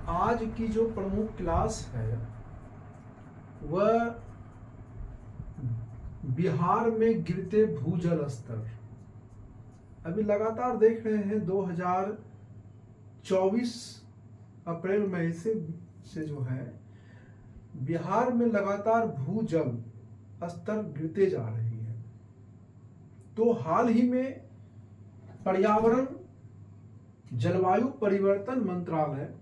आज की जो प्रमुख क्लास है वह बिहार में गिरते भूजल स्तर। अभी लगातार देख रहे हैं 2024 अप्रैल मई से जो है बिहार में लगातार भूजल स्तर गिरते जा रही है। तो हाल ही में पर्यावरण जलवायु परिवर्तन मंत्रालय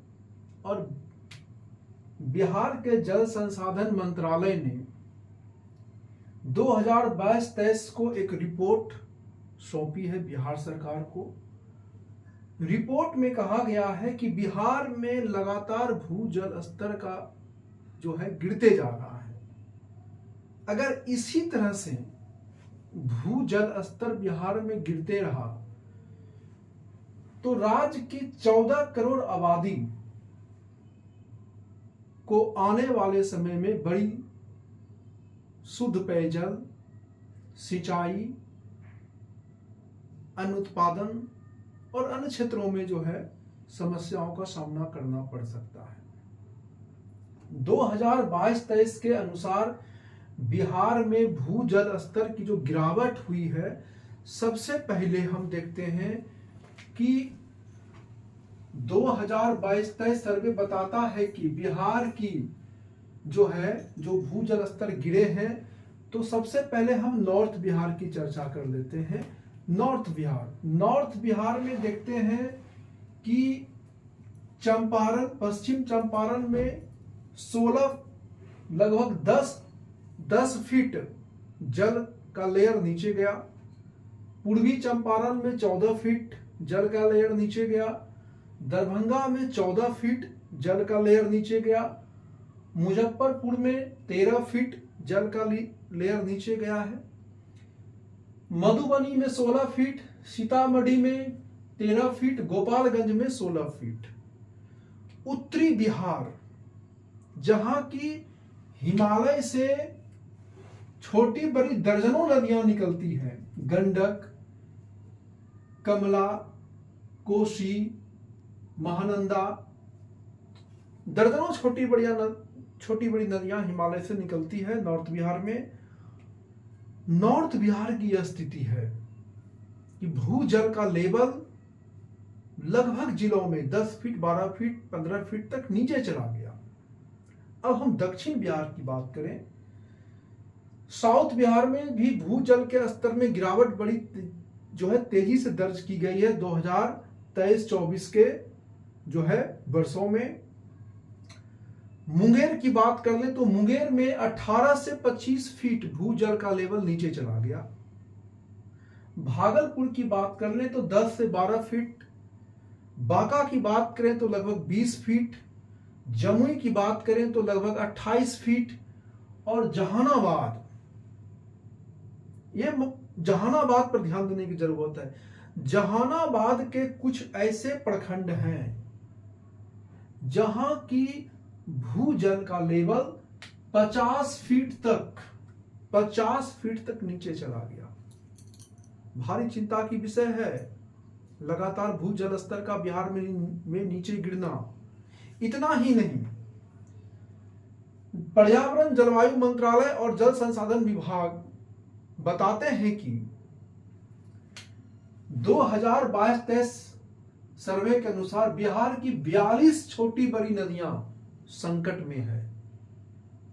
और बिहार के जल संसाधन मंत्रालय ने 2022-23 को एक रिपोर्ट सौंपी है बिहार सरकार को। रिपोर्ट में कहा गया है कि बिहार में लगातार भूजल स्तर का जो है गिरते जा रहा है। अगर इसी तरह से भूजल स्तर बिहार में गिरते रहा तो राज्य की 14 करोड़ आबादी को आने वाले समय में बड़ी शुद्ध पेयजल, सिंचाई, अन्न उत्पादन और अन्य क्षेत्रों में जो है समस्याओं का सामना करना पड़ सकता है। 2022-23 के अनुसार बिहार में भूजल स्तर की जो गिरावट हुई है, सबसे पहले हम देखते हैं कि 2022-23 सर्वे बताता है कि बिहार की जो भूजल स्तर गिरे हैं। तो सबसे पहले हम नॉर्थ बिहार की चर्चा कर लेते हैं। नॉर्थ बिहार में देखते हैं कि चंपारण, पश्चिम चंपारण में 16 लगभग 10 फीट जल का लेयर नीचे गया। पूर्वी चंपारण में 14 फीट जल का लेयर नीचे गया। दरभंगा में 14 फीट जल का लेयर नीचे गया। मुजफ्फरपुर में 13 फीट जल का लेयर नीचे गया है। मधुबनी में 16 फीट, सीतामढ़ी में 13 फीट, गोपालगंज में 16 फीट। उत्तरी बिहार, जहां की हिमालय से छोटी बड़ी दर्जनों नदियां निकलती हैं, गंडक, कमला, कोसी, महानंदा, दर्जनों छोटी बड़ी नदियां हिमालय से निकलती है नॉर्थ बिहार में। नॉर्थ बिहार की यह स्थिति है कि भूजल का लेवल लगभग जिलों में 10 फीट, 12 फीट, 15 फीट तक नीचे चला गया। अब हम दक्षिण बिहार की बात करें, साउथ बिहार में भी भूजल के स्तर में गिरावट बड़ी तेजी से दर्ज की गई है 2023-24 के वर्षों में। मुंगेर की बात कर ले तो मुंगेर में 18 से 25 फीट भूजल का लेवल नीचे चला गया। भागलपुर की बात कर ले तो 10 से 12 फीट। बांका की बात करें तो लगभग 20 फीट। जमुई की बात करें तो लगभग 28 फीट। और जहानाबाद पर ध्यान देने की जरूरत है। जहानाबाद के कुछ ऐसे प्रखंड हैं जहां की भूजल का लेवल 50 फीट तक नीचे चला गया। भारी चिंता की विषय है लगातार भूजल स्तर का बिहार में नीचे गिरना। इतना ही नहीं, पर्यावरण जलवायु मंत्रालय और जल संसाधन विभाग बताते हैं कि 2022-23 सर्वे के अनुसार बिहार की 42 छोटी बड़ी नदियां संकट में है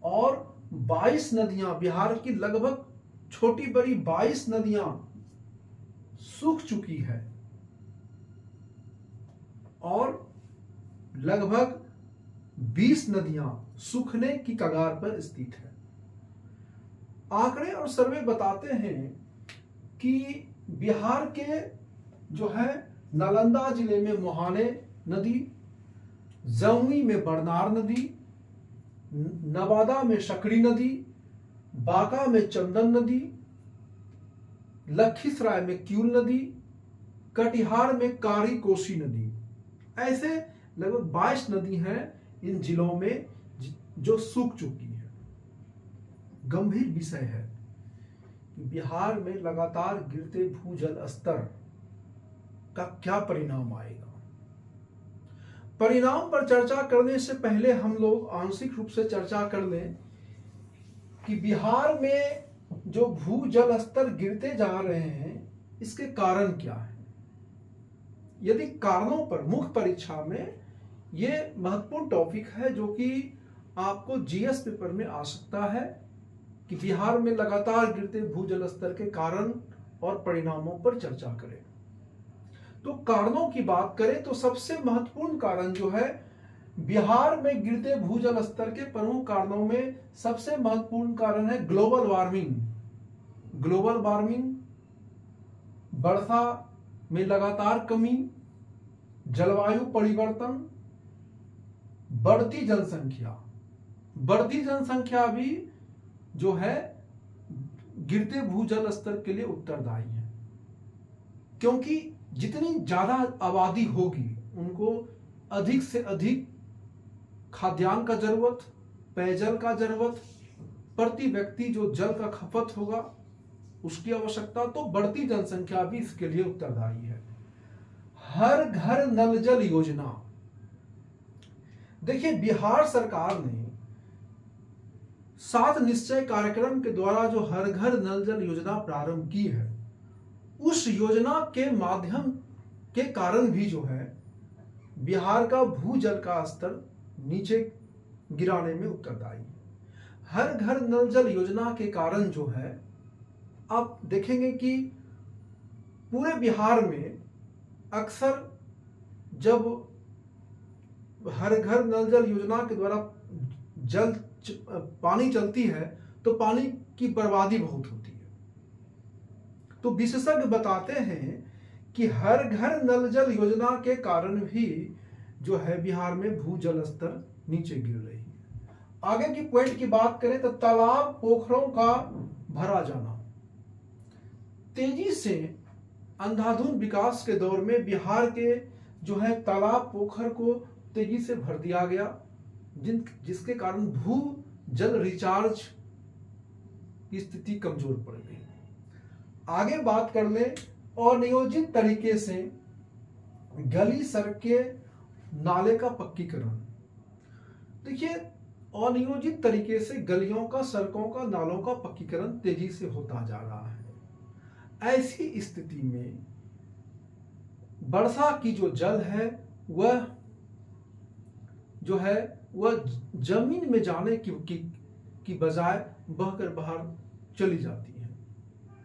और 22 नदियां, बिहार की लगभग छोटी बड़ी 22 नदियां सूख चुकी है और लगभग 20 नदियां सूखने की कगार पर स्थित है। आंकड़े और सर्वे बताते हैं कि बिहार के नालंदा जिले में मोहाने नदी, जमुई में बरनार नदी, नवादा में शकरी नदी, बांका में चंदन नदी, लखीसराय में क्यूल नदी, कटिहार में कारी कोसी नदी, ऐसे लगभग 22 नदी हैं इन जिलों में जो सूख चुकी है। गंभीर विषय है कि बिहार में लगातार गिरते भूजल स्तर का क्या परिणाम आएगा। परिणाम पर चर्चा करने से पहले हम लोग आंशिक रूप से चर्चा कर लें कि बिहार में जो भूजल स्तर गिरते जा रहे हैं इसके कारण क्या है। यदि कारणों पर मुख्य परीक्षा में ये महत्वपूर्ण टॉपिक है जो कि आपको जीएस पेपर में आ सकता है कि बिहार में लगातार गिरते भूजल स्तर के कारण और परिणामों पर चर्चा करें। तो कारणों की बात करें तो सबसे महत्वपूर्ण कारण जो है बिहार में गिरते भूजल स्तर के प्रमुख कारणों में सबसे महत्वपूर्ण कारण है ग्लोबल वार्मिंग। ग्लोबल वार्मिंग, वर्षा में लगातार कमी, जलवायु परिवर्तन, बढ़ती जनसंख्या। बढ़ती जनसंख्या भी जो है गिरते भूजल स्तर के लिए उत्तरदायी है, क्योंकि जितनी ज्यादा आबादी होगी उनको अधिक से अधिक खाद्यान्न का जरूरत, पेयजल का जरूरत, प्रति व्यक्ति जो जल का खपत होगा उसकी आवश्यकता, तो बढ़ती जनसंख्या भी इसके लिए उत्तरदायी है। हर घर नल जल योजना, देखिए बिहार सरकार ने 7 निश्चय कार्यक्रम के द्वारा जो हर घर नल जल योजना प्रारंभ की है, उस योजना के माध्यम के कारण भी जो है बिहार का भूजल का स्तर नीचे गिराने में उत्तरदायी है। हर घर नल जल योजना के कारण जो है आप देखेंगे कि पूरे बिहार में अक्सर जब हर घर नल जल योजना के द्वारा पानी चलती है तो पानी की बर्बादी बहुत होती है। तो विशेषज्ञ बताते हैं कि हर घर नल जल योजना के कारण भी जो है बिहार में भूजल स्तर नीचे गिर रही है। आगे की पॉइंट की बात करें तो तालाब पोखरों का भरा जाना। तेजी से अंधाधुंध विकास के दौर में बिहार के जो है तालाब पोखर को तेजी से भर दिया गया, जिसके कारण भू जल रिचार्ज की स्थिति कमजोर पड़ गई। आगे बात कर ले अनियोजित तरीके से गली सड़कें नाले का पक्कीकरण। देखिए अनियोजित तरीके से गलियों का, सड़कों का, नालों का पक्कीकरण तेजी से होता जा रहा है। ऐसी स्थिति में वर्षा की जो जल है वह जो है वह जमीन में जाने की बजाय बहकर बाहर चली जाती है,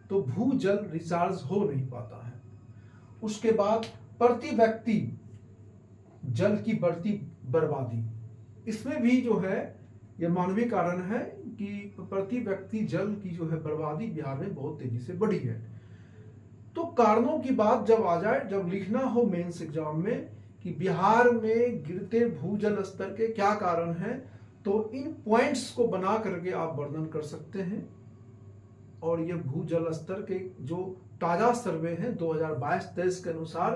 तो भूजल रिचार्ज हो नहीं पाता है। उसके बाद प्रति व्यक्ति जल की बढ़ती बर्बादी, इसमें भी जो है यह मानवीय कारण है कि प्रति व्यक्ति जल की जो है बर्बादी बिहार में बहुत तेजी से बढ़ी है। तो कारणों की बात जब आ जाए, जब लिखना हो मेंस एग्जाम में कि बिहार में गिरते भूजल स्तर के क्या कारण हैं, तो इन पॉइंट्स को बना करके आप वर्णन कर सकते हैं। और ये भूजल स्तर के जो ताजा सर्वे हैं 2022-23 के अनुसार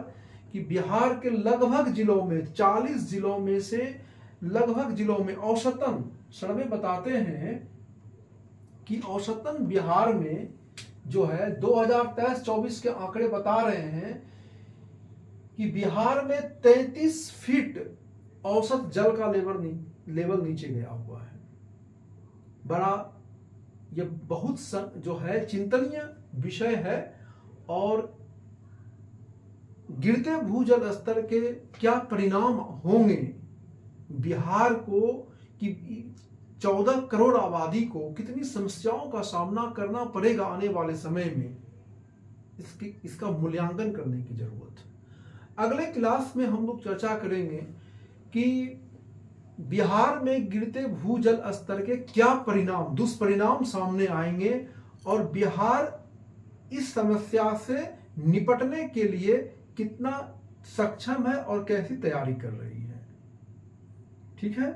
कि बिहार के लगभग जिलों में 40 जिलों में से लगभग जिलों में औसतन सर्वे बताते हैं कि औसतन बिहार में जो है 2023-24 के आंकड़े बता रहे हैं कि बिहार में 33 फीट औसत जल का लेवल नीचे गया हुआ है। बड़ा यह बहुत जो है चिंतनीय विषय है। और गिरते भूजल स्तर के क्या परिणाम होंगे बिहार को, कि 14 करोड़ आबादी को कितनी समस्याओं का सामना करना पड़ेगा आने वाले समय में, इसका मूल्यांकन करने की जरूरत है। अगले क्लास में हम लोग चर्चा करेंगे कि बिहार में गिरते भूजल स्तर के क्या परिणाम, दुष्परिणाम सामने आएंगे और बिहार इस समस्या से निपटने के लिए कितना सक्षम है और कैसी तैयारी कर रही है। ठीक है।